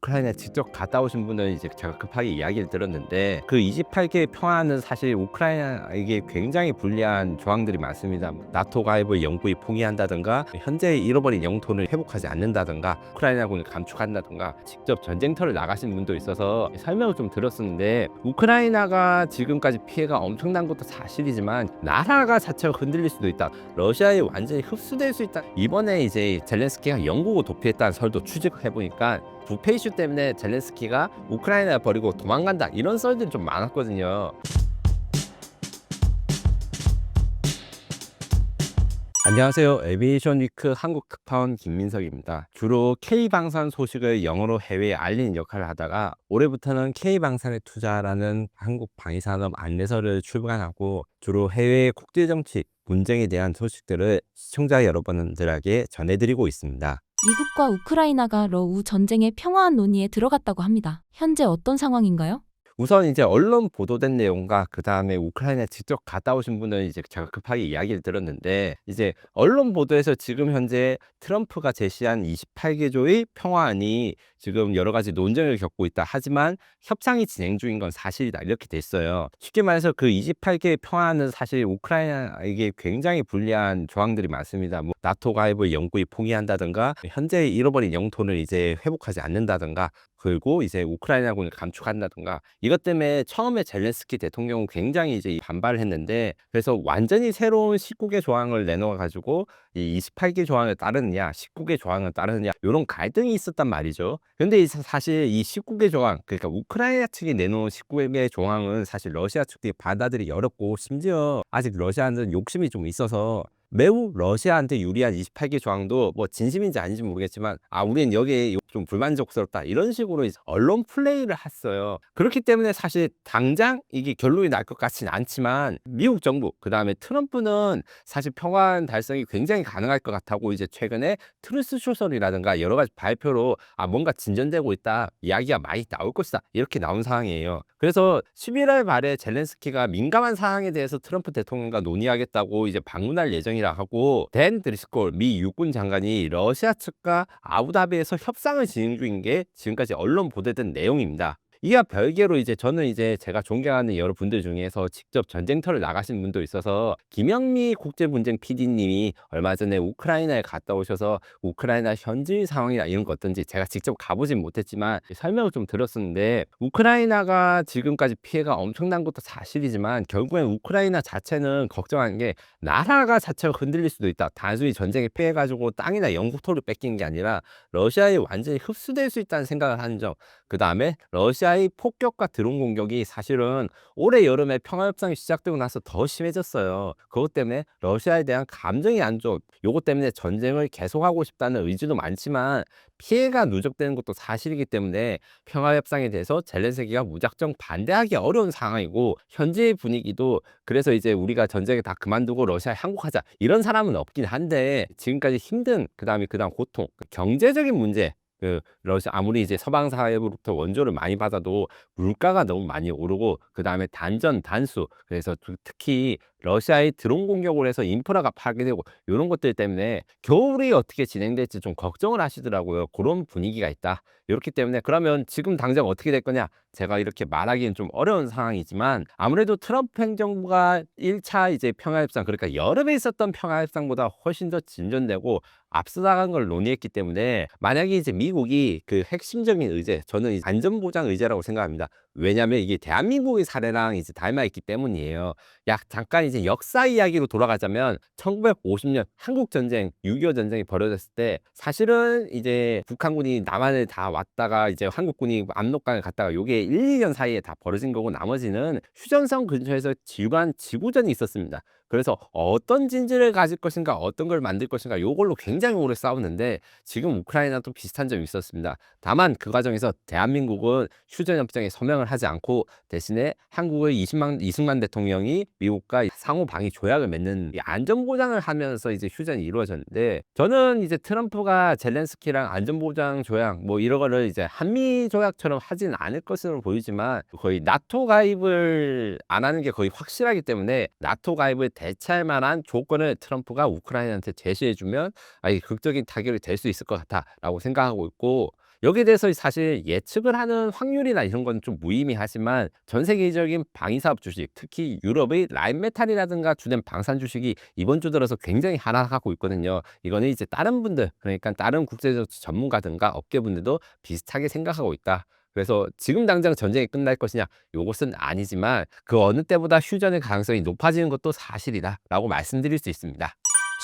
우크라이나에 직접 갔다 오신 분은 이제 제가 급하게 이야기를 들었는데 그 28개 평화는 사실 우크라이나에게 굉장히 불리한 조항들이 많습니다. 나토 가입을 영구히 포기한다든가 현재 잃어버린 영토를 회복하지 않는다든가 우크라이나군을 감축한다든가 직접 전쟁터를 나가신 분도 있어서 설명을 좀 들었었는데 우크라이나가 지금까지 피해가 엄청난 것도 사실이지만 나라가 자체가 흔들릴 수도 있다. 러시아에 완전히 흡수될 수 있다. 이번에 이제 젤렌스키가 영국을 도피했다는 설도 추적해보니까 부패 이슈 때문에 젤렌스키가 우크라이나 버리고 도망간다 이런 썰들이 좀 많았거든요. 안녕하세요. 에비에이션 위크 한국 특파원 김민석입니다. 주로 K방산 소식을 영어로 해외에 알리는 역할을 하다가 올해부터는 K방산에 투자라는 한국 방위산업 안내서를 출간하고 주로 해외 국제정치 분쟁에 대한 소식들을 시청자 여러분들에게 전해드리고 있습니다. 미국과 우크라이나가 러우 전쟁의 평화한 논의에 들어갔다고 합니다. 현재 어떤 상황인가요? 우선 이제 언론 보도된 내용과 그 다음에 우크라이나에 직접 갔다 오신 분은 이제 제가 급하게 이야기를 들었는데 이제 언론 보도에서 지금 현재 트럼프가 제시한 28개조의 평화안이 지금 여러 가지 논쟁을 겪고 있다. 하지만 협상이 진행 중인 건 사실이다. 이렇게 됐어요. 쉽게 말해서 그 28개 평화안은 사실 우크라이나에게 굉장히 불리한 조항들이 많습니다. 뭐 나토 가입을 영구히 포기한다든가 현재 잃어버린 영토를 이제 회복하지 않는다든가 그리고 이제 우크라이나군을 감축한다든가 이것 때문에 처음에 젤렌스키 대통령은 굉장히 이제 반발을 했는데 그래서 완전히 새로운 19개 조항을 내놓아 가지고 이 28개 조항을 따르느냐 19개 조항을 따르느냐 이런 갈등이 있었단 말이죠. 근데 사실 이 19개 조항 그러니까 우크라이나 측이 내놓은 19개 조항은 사실 러시아 측이 받아들이기 어렵고 심지어 아직 러시아는 욕심이 좀 있어서 매우 러시아한테 유리한 28개 조항도 뭐 진심인지 아닌지 모르겠지만 우리는 여기에 좀 불만족스럽다 이런 식으로 이제 언론 플레이를 했어요. 그렇기 때문에 사실 당장 이게 결론이 날 것 같지는 않지만 미국 정부 그 다음에 트럼프는 사실 평화 달성이 굉장히 가능할 것 같다고 이제 최근에 트루스 소설이라든가 여러 가지 발표로 뭔가 진전되고 있다 이야기가 많이 나올 것이다 이렇게 나온 상황이에요. 그래서 11월 말에 젤렌스키가 민감한 사항에 대해서 트럼프 대통령과 논의하겠다고 이제 방문할 예정이라 하고 댄 드리스콜 미 육군 장관이 러시아 측과 아부다비에서 협상을 진행 중인 게 지금까지 언론 보도된 내용입니다. 이와 별개로 이제 저는 이제 제가 존경하는 여러분들 중에서 직접 전쟁터를 나가신 분도 있어서 김영미 국제분쟁 PD님이 얼마 전에 우크라이나에 갔다 오셔서 우크라이나 현지 상황이나 이런 거 어떤지 제가 직접 가보진 못했지만 설명을 좀 들었었는데 우크라이나가 지금까지 피해가 엄청난 것도 사실이지만 결국엔 우크라이나 자체는 걱정하는 게 나라가 자체가 흔들릴 수도 있다. 단순히 전쟁에 피해가지고 땅이나 영국토를 뺏긴 게 아니라 러시아에 완전히 흡수될 수 있다는 생각을 하는 점. 그 다음에 러시아의 폭격과 드론 공격이 사실은 올해 여름에 평화협상이 시작되고 나서 더 심해졌어요. 그것 때문에 러시아에 대한 감정이 안 좋은 요것 때문에 전쟁을 계속하고 싶다는 의지도 많지만 피해가 누적되는 것도 사실이기 때문에 평화협상에 대해서 젤렌스키가 무작정 반대하기 어려운 상황이고 현지의 분위기도 그래서 이제 우리가 전쟁을 다 그만두고 러시아에 항복하자 이런 사람은 없긴 한데 지금까지 힘든 그다음 고통 경제적인 문제 러시아 아무리 이제 서방 사회로부터 원조를 많이 받아도 물가가 너무 많이 오르고 그다음에 단전 단수 그래서 특히 러시아의 드론 공격을 해서 인프라가 파괴되고 이런 것들 때문에 겨울이 어떻게 진행될지 좀 걱정을 하시더라고요. 그런 분위기가 있다. 이렇기 때문에 그러면 지금 당장 어떻게 될 거냐? 제가 이렇게 말하기는 좀 어려운 상황이지만 아무래도 트럼프 행정부가 1차 이제 평화협상 그러니까 여름에 있었던 평화협상보다 훨씬 더 진전되고 앞서 나간 걸 논의했기 때문에 만약에 이제 미국이 그 핵심적인 의제 저는 이제 안전보장 의제라고 생각합니다. 왜냐하면 이게 대한민국의 사례랑 이제 닮아있기 때문이에요. 잠깐 이제 역사 이야기로 돌아가자면 1950년 한국 전쟁, 6.25 전쟁이 벌어졌을 때 사실은 이제 북한군이 남한을 다 왔다가 이제 한국군이 압록강을 갔다가 요게 1, 2년 사이에 다 벌어진 거고 나머지는 휴전선 근처에서 질관 지구전이 있었습니다. 그래서 어떤 진지를 가질 것인가 어떤 걸 만들 것인가 요걸로 굉장히 오래 싸웠는데 지금 우크라이나도 비슷한 점이 있었습니다. 다만 그 과정에서 대한민국은 휴전협정에 서명을 하지 않고 대신에 한국의 이승만 대통령이 미국과 상호 방위 조약을 맺는 이 안전보장을 하면서 이제 휴전이 이루어졌는데 저는 이제 트럼프가 젤렌스키랑 안전보장 조약 뭐 이런 거를 이제 한미 조약처럼 하진 않을 것으로 보이지만 거의 나토 가입을 안 하는 게 거의 확실하기 때문에 나토 가입을 대체할 만한 조건을 트럼프가 우크라이나한테 제시해주면 극적인 타결이 될 수 있을 것 같다라고 생각하고 있고 여기에 대해서 사실 예측을 하는 확률이나 이런 건 좀 무의미하지만 전 세계적인 방위사업 주식, 특히 유럽의 라인메탈이라든가 주된 방산 주식이 이번 주 들어서 굉장히 하락하고 있거든요. 이거는 이제 다른 분들, 그러니까 다른 국제적 전문가든가 업계분들도 비슷하게 생각하고 있다. 그래서 지금 당장 전쟁이 끝날 것이냐? 요것은 아니지만 그 어느 때보다 휴전의 가능성이 높아지는 것도 사실이다라고 말씀드릴 수 있습니다.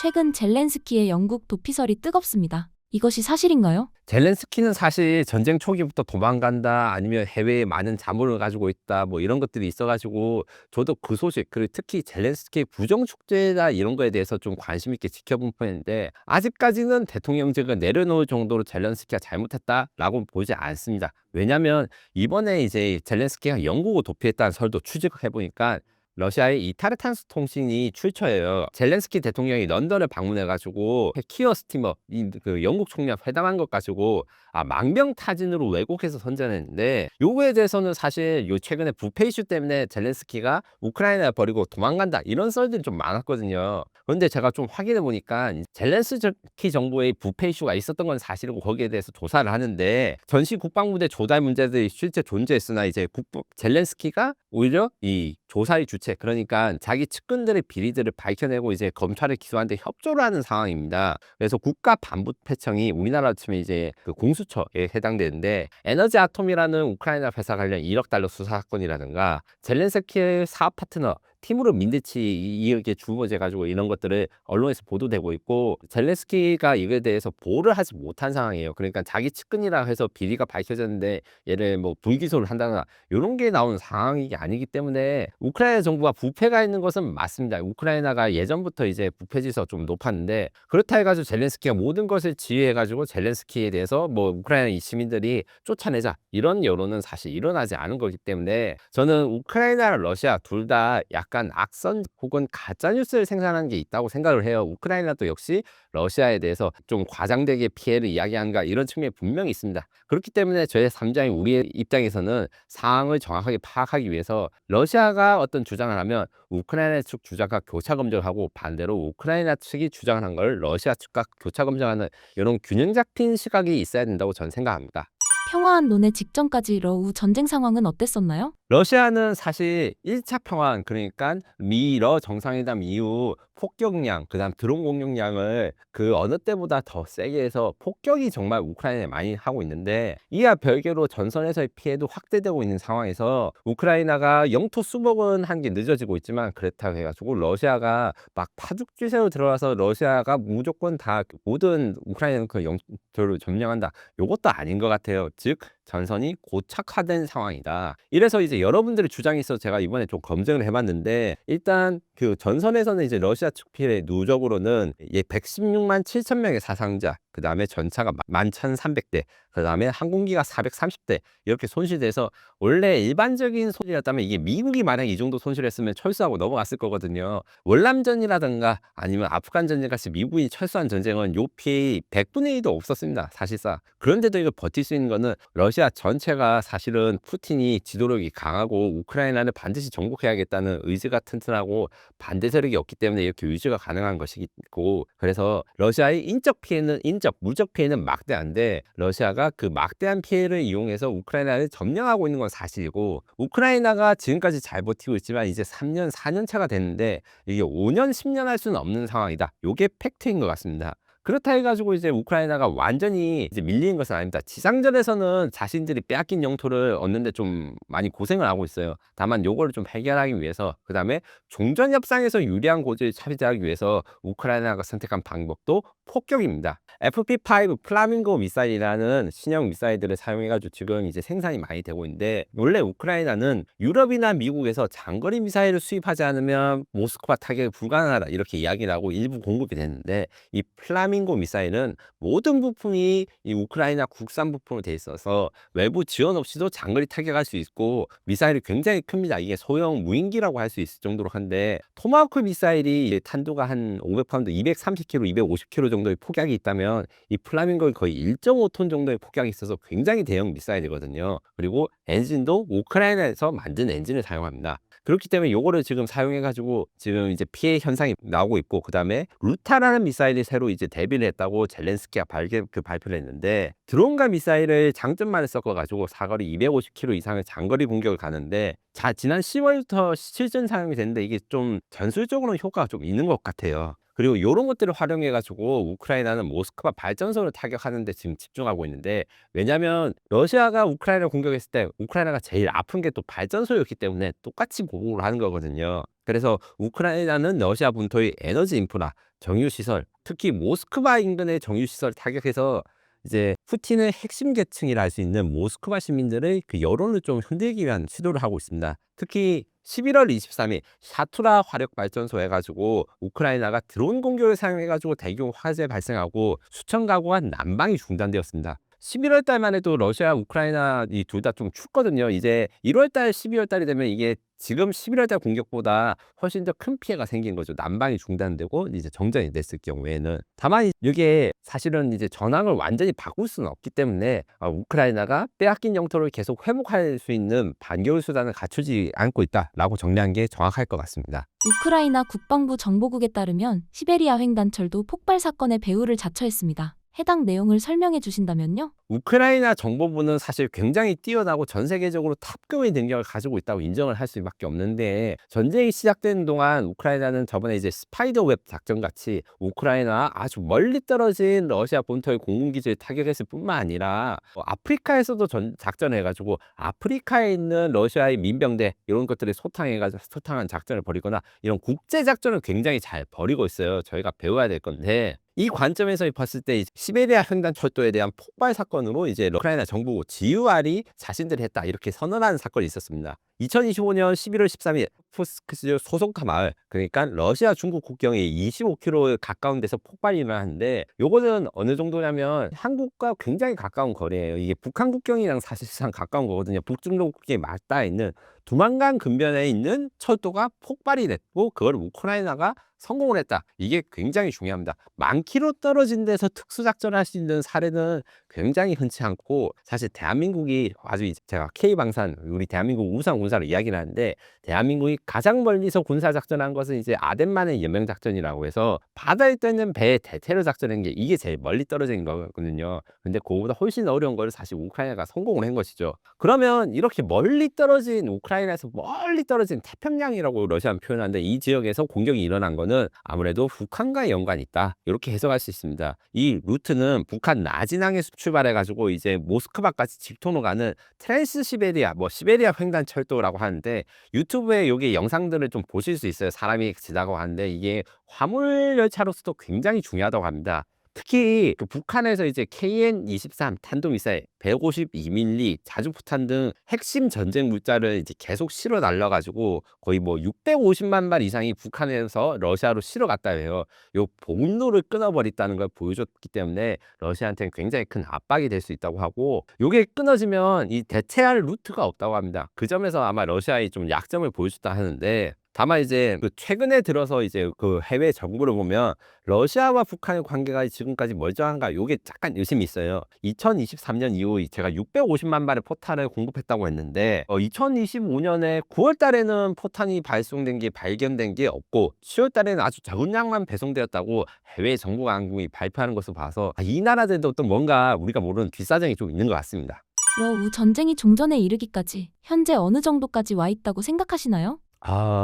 최근 젤렌스키의 영국 도피설이 뜨겁습니다. 이것이 사실인가요? 젤렌스키는 사실 전쟁 초기부터 도망간다 아니면 해외에 많은 자문을 가지고 있다 뭐 이런 것들이 있어가지고 저도 그 소식 그리고 특히 젤렌스키의 부정축제다 이런 거에 대해서 좀 관심 있게 지켜본 편인데 아직까지는 대통령직을 내려놓을 정도로 젤렌스키가 잘못했다라고 보지 않습니다. 왜냐하면 이번에 이제 젤렌스키가 영국을 도피했다는 설도 추적해 보니까 러시아의 이타르탄스 통신이 출처예요. 젤렌스키 대통령이 런던을 방문해가지고 키어 스티머 그 영국 총리와 회담한 것 가지고 망명타진으로 왜곡해서 선전했는데 요거에 대해서는 사실 요 최근에 부패 이슈 때문에 젤렌스키가 우크라이나 버리고 도망간다 이런 썰들이 좀 많았거든요. 그런데 제가 좀 확인해 보니까 젤렌스키 정부의 부패 이슈가 있었던 건 사실이고 거기에 대해서 조사를 하는데 전시 국방부대 조달 문제들이 실제 존재했으나 이제 젤렌스키가 오히려 이 조사의 주체 그러니까 자기 측근들의 비리들을 밝혀내고 이제 검찰에 기소하는데 협조를 하는 상황입니다. 그래서 국가반부패청이 우리나라 치면 이제 그 공수처에 해당되는데 에너지 아톰이라는 우크라이나 회사 관련 1억 달러 수사 사건이라든가 젤렌스키의 사업 파트너 티무르 민드치 이게 주모제 가지고 이런 것들을 언론에서 보도되고 있고 젤렌스키가 이거에 대해서 보호를 하지 못한 상황이에요. 그러니까 자기 측근이라 해서 비리가 밝혀졌는데 얘를 뭐 불기소를 한다거나 이런 게 나오는 상황이 아니기 때문에 우크라이나 정부가 부패가 있는 것은 맞습니다. 우크라이나가 예전부터 이제 부패 지수가 좀 높았는데 그렇다 해가지고 젤렌스키가 모든 것을 지휘해가지고 젤렌스키에 대해서 뭐 우크라이나 이 시민들이 쫓아내자 이런 여론은 사실 일어나지 않은 거기 때문에 저는 우크라이나랑 러시아 둘 다 약간 악선 혹은 가짜 뉴스를 생산하는 게 있다고 생각을 해요. 우크라이나도 역시 러시아에 대해서 좀 과장되게 피해를 이야기하는가 이런 측면이 분명히 있습니다. 그렇기 때문에 저희 3장인 우리의 입장에서는 상황을 정확하게 파악하기 위해서 러시아가 어떤 주장을 하면 우크라이나 측 주장과 교차 검증을 하고 반대로 우크라이나 측이 주장을 한 걸 러시아 측과 교차 검증하는 이런 균형 잡힌 시각이 있어야 된다고 저는 생각합니다. 평화한 논의 직전까지 러우 전쟁 상황은 어땠었나요? 러시아는 사실 1차 평화 그러니까 미러 정상회담 이후 폭격량 그다음 드론 공격량을 그 어느 때보다 더 세게 해서 폭격이 정말 우크라이나에 많이 하고 있는데 이와 별개로 전선에서의 피해도 확대되고 있는 상황에서 우크라이나가 영토 수복은 한 게 늦어지고 있지만 그렇다고 해가지고 러시아가 막 파죽지세로 들어와서 러시아가 무조건 다 모든 우크라이나 그 영토를 점령한다 요것도 아닌 것 같아요. 즉 전선이 고착화된 상황이다. 이래서 이제 여러분들의 주장이 있어서 제가 이번에 좀 검증을 해봤는데 일단 그 전선에서는 이제 러시아 측 피해 누적으로는 116만 7천 명의 사상자, 그 다음에 전차가 11,300대, 그 다음에 항공기가 430대 이렇게 손실돼서 원래 일반적인 손실이었다면 이게 미국이 만약 이 정도 손실했으면 철수하고 넘어갔을 거거든요. 월남전이라든가 아니면 아프간 전쟁 같이 미국이 철수한 전쟁은 요 피해 100분의 1도 없었습니다. 사실상. 그런데도 이걸 버틸 수 있는 거는 러시아 전체가 사실은 푸틴이 지도력이 강하고 우크라이나를 반드시 정복해야겠다는 의지가 튼튼하고 반대 세력이 없기 때문에 이렇게 유지가 가능한 것이고 그래서 러시아의 인적 피해는 물적 피해는 막대한데 러시아가 그 막대한 피해를 이용해서 우크라이나를 점령하고 있는 건 사실이고 우크라이나가 지금까지 잘 버티고 있지만 이제 3년, 4년 차가 됐는데 이게 5년, 10년 할 수는 없는 상황이다. 이게 팩트인 것 같습니다. 그렇다 해가지고 이제 우크라이나가 완전히 이제 밀리는 것은 아닙니다. 지상전에서는 자신들이 빼앗긴 영토를 얻는데 좀 많이 고생을 하고 있어요. 다만 요거를 좀 해결하기 위해서 그 다음에 종전 협상에서 유리한 고지를 차지하기 위해서 우크라이나가 선택한 방법도 폭격입니다. FP5 플라밍고 미사일이라는 신형 미사일들을 사용해가지고 지금 이제 생산이 많이 되고 있는데 원래 우크라이나는 유럽이나 미국에서 장거리 미사일을 수입하지 않으면 모스크바 타격이 불가능하다 이렇게 이야기를 하고 일부 공급이 됐는데 이 플라밍고 미사일은 모든 부품이 이 우크라이나 국산 부품으로 돼 있어서 외부 지원 없이도 장거리 타격할 수 있고 미사일이 굉장히 큽니다. 이게 소형 무인기라고 할 수 있을 정도로 한데 토마호크 미사일이 탄두가 한 500파운드, 230kg, 250kg 정도의 폭약이 있다면 이 플라밍고는 거의 1.5톤 정도의 폭약이 있어서 굉장히 대형 미사일이거든요. 그리고 엔진도 우크라이나에서 만든 엔진을 사용합니다. 그렇기 때문에 요거를 지금 사용해 가지고 지금 이제 피해 현상이 나오고 있고, 그다음에 루타라는 미사일이 새로 이제 데뷔를 했다고 젤렌스키가 발표를 했는데, 드론과 미사일을 장점만을 섞어 가지고 사거리 250km 이상의 장거리 공격을 가는데, 지난 10월부터 실전 사용이 됐는데 이게 좀 전술적으로는 효과가 좀 있는 것 같아요. 그리고 요런 것들을 활용해 가지고 우크라이나는 모스크바 발전소를 타격하는 데 지금 집중하고 있는데, 왜냐면 러시아가 우크라이나를 공격했을 때 우크라이나가 제일 아픈 게 또 발전소였기 때문에 똑같이 공격을 하는 거거든요. 그래서 우크라이나는 러시아 본토의 에너지 인프라, 정유 시설, 특히 모스크바 인근의 정유 시설 타격해서 이제 푸틴의 핵심 계층이라 할 수 있는 모스크바 시민들의 그 여론을 좀 흔들기 위한 시도를 하고 있습니다. 특히 11월 23일 샤투라 화력 발전소 해가지고 우크라이나가 드론 공격을 사용해가지고 대규모 화재 발생하고 수천 가구가 난방이 중단되었습니다. 11월 달만 해도 러시아, 우크라이나 이 둘 다 좀 춥거든요. 이제 1월 달, 12월 달이 되면 이게 지금 11월 달 공격보다 훨씬 더 큰 피해가 생긴 거죠. 난방이 중단되고 이제 정전이 됐을 경우에는. 다만 이게 사실은 이제 전황을 완전히 바꿀 수는 없기 때문에 우크라이나가 빼앗긴 영토를 계속 회복할 수 있는 반겨울 수단을 갖추지 않고 있다라고 정리한 게 정확할 것 같습니다. 우크라이나 국방부 정보국에 따르면 시베리아 횡단철도 폭발 사건의 배후를 자처했습니다. 해당 내용을 설명해 주신다면요? 우크라이나 정보부는 사실 굉장히 뛰어나고 전 세계적으로 탑급의 능력을 가지고 있다고 인정을 할 수밖에 없는데, 전쟁이 시작되는 동안 우크라이나는 저번에 이제 스파이더웹 작전 같이 우크라이나 아주 멀리 떨어진 러시아 본토의 공군기지를 타격했을 뿐만 아니라 아프리카에서도 작전을 해가지고 아프리카에 있는 러시아의 민병대 이런 것들을 소탕한 작전을 벌이거나 이런 국제 작전을 굉장히 잘 벌이고 있어요. 저희가 배워야 될 건데, 이 관점에서 봤을 때 시베리아 횡단 철도에 대한 폭발 사건으로 이제 우크라이나 정부 GUR이 자신들이 했다 이렇게 선언하는 사건이 있었습니다. 2025년 11월 13일 포스크스 소송카 마을, 그러니까 러시아 중국 국경에 25km 가까운 데서 폭발이 일어났는데, 요거는 어느 정도냐면 한국과 굉장히 가까운 거리예요. 이게 북한 국경이랑 사실상 가까운 거거든요. 북중로 국경에 맞닿아 있는 두만강 근변에 있는 철도가 폭발이 됐고, 그걸 우크라이나가 성공을 했다. 이게 굉장히 중요합니다. 만 킬로 떨어진 데서 특수작전을 할 수 있는 사례는 굉장히 흔치 않고, 사실 대한민국이 아주 제가 K방산, 우리 대한민국 우상 군사를 이야기를 하는데, 대한민국이 가장 멀리서 군사작전한 것은 이제 아덴만의 연명작전이라고 해서 바다에 떠있는 배에 대테러 작전한 게 이게 제일 멀리 떨어진 거거든요. 근데 그거보다 훨씬 어려운 거를 사실 우크라이나가 성공을 한 것이죠. 그러면 이렇게 멀리 떨어진 우크라이나에서 멀리 떨어진 태평양이라고 러시아는 표현하는데, 이 지역에서 공격이 일어난 거는 아무래도 북한과의 연관이 있다, 이렇게 해석할 수 있습니다. 이 루트는 북한 나진항에서 출발해가지고 이제 모스크바까지 직통으로 가는 트랜스시베리아, 시베리아 횡단 철도라고 하는데, 유튜브에 여기 영상들을 좀 보실 수 있어요. 사람이 지나가고 하는데 이게 화물 열차로서도 굉장히 중요하다고 합니다. 특히 그 북한에서 이제 KN-23 탄도미사일, 152mm 자주포탄 등 핵심 전쟁 물자를 이제 계속 실어 날려가지고 거의 650만 발 이상이 북한에서 러시아로 실어 갔다 해요. 요 복로를 끊어버렸다는 걸 보여줬기 때문에 러시아한테는 굉장히 큰 압박이 될 수 있다고 하고, 요게 끊어지면 이 대체할 루트가 없다고 합니다. 그 점에서 아마 러시아의 좀 약점을 보여줬다 하는데, 다만 이제 그 최근에 들어서 이제 그 해외 정부를 보면 러시아와 북한의 관계가 지금까지 멀쩡한가, 요게 잠깐 의심이 있어요. 2023년 이후 제가 650만 발의 포탄을 공급했다고 했는데, 2025년에 9월 달에는 포탄이 발견된 게 없고 10월 달에는 아주 적은 양만 배송되었다고 해외 정부 당국이 발표하는 것을 봐서 이 나라들도 또 뭔가 우리가 모르는 뒷사정이 좀 있는 것 같습니다. 러우 전쟁이 종전에 이르기까지 현재 어느 정도까지 와 있다고 생각하시나요?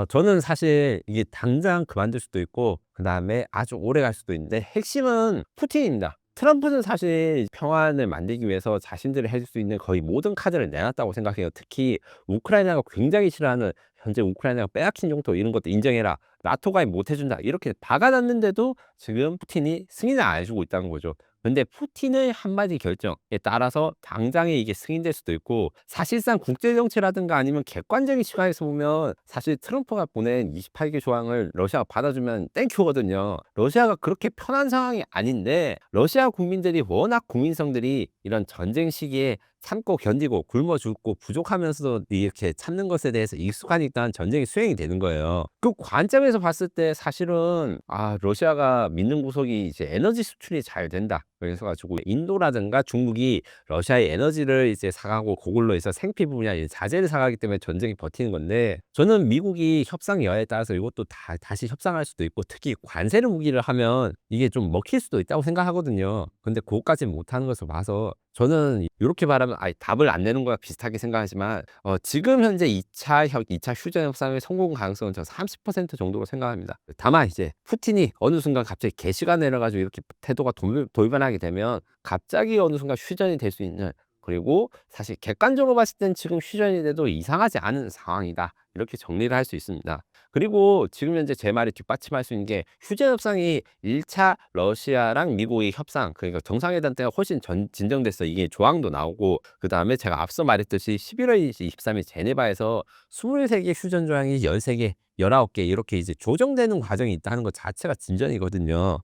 저는 사실 이게 당장 그만둘 수도 있고, 그 다음에 아주 오래 갈 수도 있는데, 핵심은 푸틴입니다. 트럼프는 사실 평화를 만들기 위해서 자신들이 해줄 수 있는 거의 모든 카드를 내놨다고 생각해요. 특히 우크라이나가 굉장히 싫어하는, 현재 우크라이나가 빼앗긴 영토 이런 것도 인정해라, 나토 가입 못 해준다, 이렇게 박아놨는데도 지금 푸틴이 승인을 안 해주고 있다는 거죠. 근데 푸틴의 한마디 결정에 따라서 당장에 이게 승인될 수도 있고, 사실상 국제정치라든가 아니면 객관적인 시각에서 보면 사실 트럼프가 보낸 28개 조항을 러시아가 받아주면 땡큐거든요. 러시아가 그렇게 편한 상황이 아닌데, 러시아 국민들이 워낙 국민성들이 이런 전쟁 시기에 참고 견디고 굶어 죽고 부족하면서도 이렇게 참는 것에 대해서 익숙하니까 전쟁이 수행이 되는 거예요. 그 관점에서 봤을 때 사실은 러시아가 믿는 구석이 이제 에너지 수출이 잘 된다, 그래서 가지고 인도라든가 중국이 러시아의 에너지를 이제 사가고 그걸로 해서 생피 분야 자재를 사가기 때문에 전쟁이 버티는 건데, 저는 미국이 협상 여하에 따라서 이것도 다시 협상할 수도 있고, 특히 관세를 무기를 하면 이게 좀 먹힐 수도 있다고 생각하거든요. 근데 그것까지는 못하는 것을 봐서 저는 이렇게 말하면 답을 안 내는 거와 비슷하게 생각하지만, 지금 현재 2차 휴전 협상의 성공 가능성은 저 30% 정도로 생각합니다. 다만 이제 푸틴이 어느 순간 갑자기 개시가 내려가지고 이렇게 태도가 돌변하게 되면 갑자기 어느 순간 휴전이 될 수 있는, 그리고 사실 객관적으로 봤을 땐 지금 휴전이 돼도 이상하지 않은 상황이다, 이렇게 정리를 할 수 있습니다. 그리고 지금 현재 제 말이 뒷받침할 수 있는 게, 휴전 협상이 1차 러시아랑 미국의 협상, 그러니까 정상회담 때가 훨씬 진정됐어. 이게 조항도 나오고, 그 다음에 제가 앞서 말했듯이 11월 23일 제네바에서 23개 휴전 조항이 13개, 19개 이렇게 이제 조정되는 과정이 있다는 것 자체가 진전이거든요.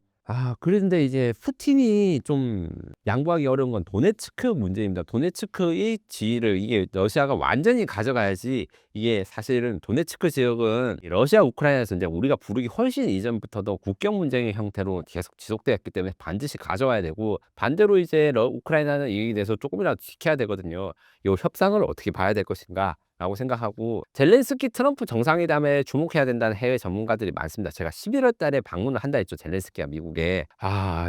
그런데 이제 푸틴이 좀 양보하기 어려운 건 도네츠크 문제입니다. 도네츠크의 지위를 이게 러시아가 완전히 가져가야지, 이게 사실은 도네츠크 지역은 러시아 우크라이나에서 이제 우리가 부르기 훨씬 이전부터도 국경 문제의 형태로 계속 지속되었기 때문에 반드시 가져와야 되고, 반대로 이제 우크라이나는 이에 대해서 조금이라도 지켜야 되거든요. 이 협상을 어떻게 봐야 될 것인가 라고 생각하고, 젤렌스키 트럼프 정상회담에 주목해야 된다는 해외 전문가들이 많습니다. 제가 11월 달에 방문을 한다 했죠, 젤렌스키가 미국에.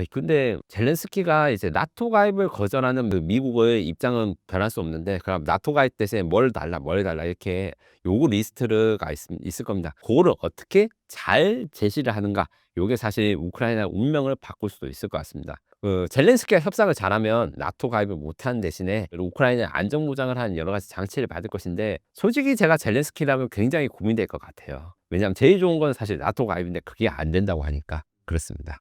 근데 젤렌스키가 이제 나토 가입을 거절하는 그 미국의 입장은 변할 수 없는데, 그럼 나토 가입 대신에 뭘 달라 이렇게 요구 리스트가 있을 겁니다. 그거를 어떻게 잘 제시를 하는가, 요게 사실 우크라이나 운명을 바꿀 수도 있을 것 같습니다. 젤렌스키가 협상을 잘하면 나토 가입을 못하는 대신에 우크라이나에 안전보장을 하는 여러 가지 장치를 받을 것인데, 솔직히 제가 젤렌스키라면 굉장히 고민될 것 같아요. 왜냐하면 제일 좋은 건 사실 나토 가입인데 그게 안 된다고 하니까 그렇습니다.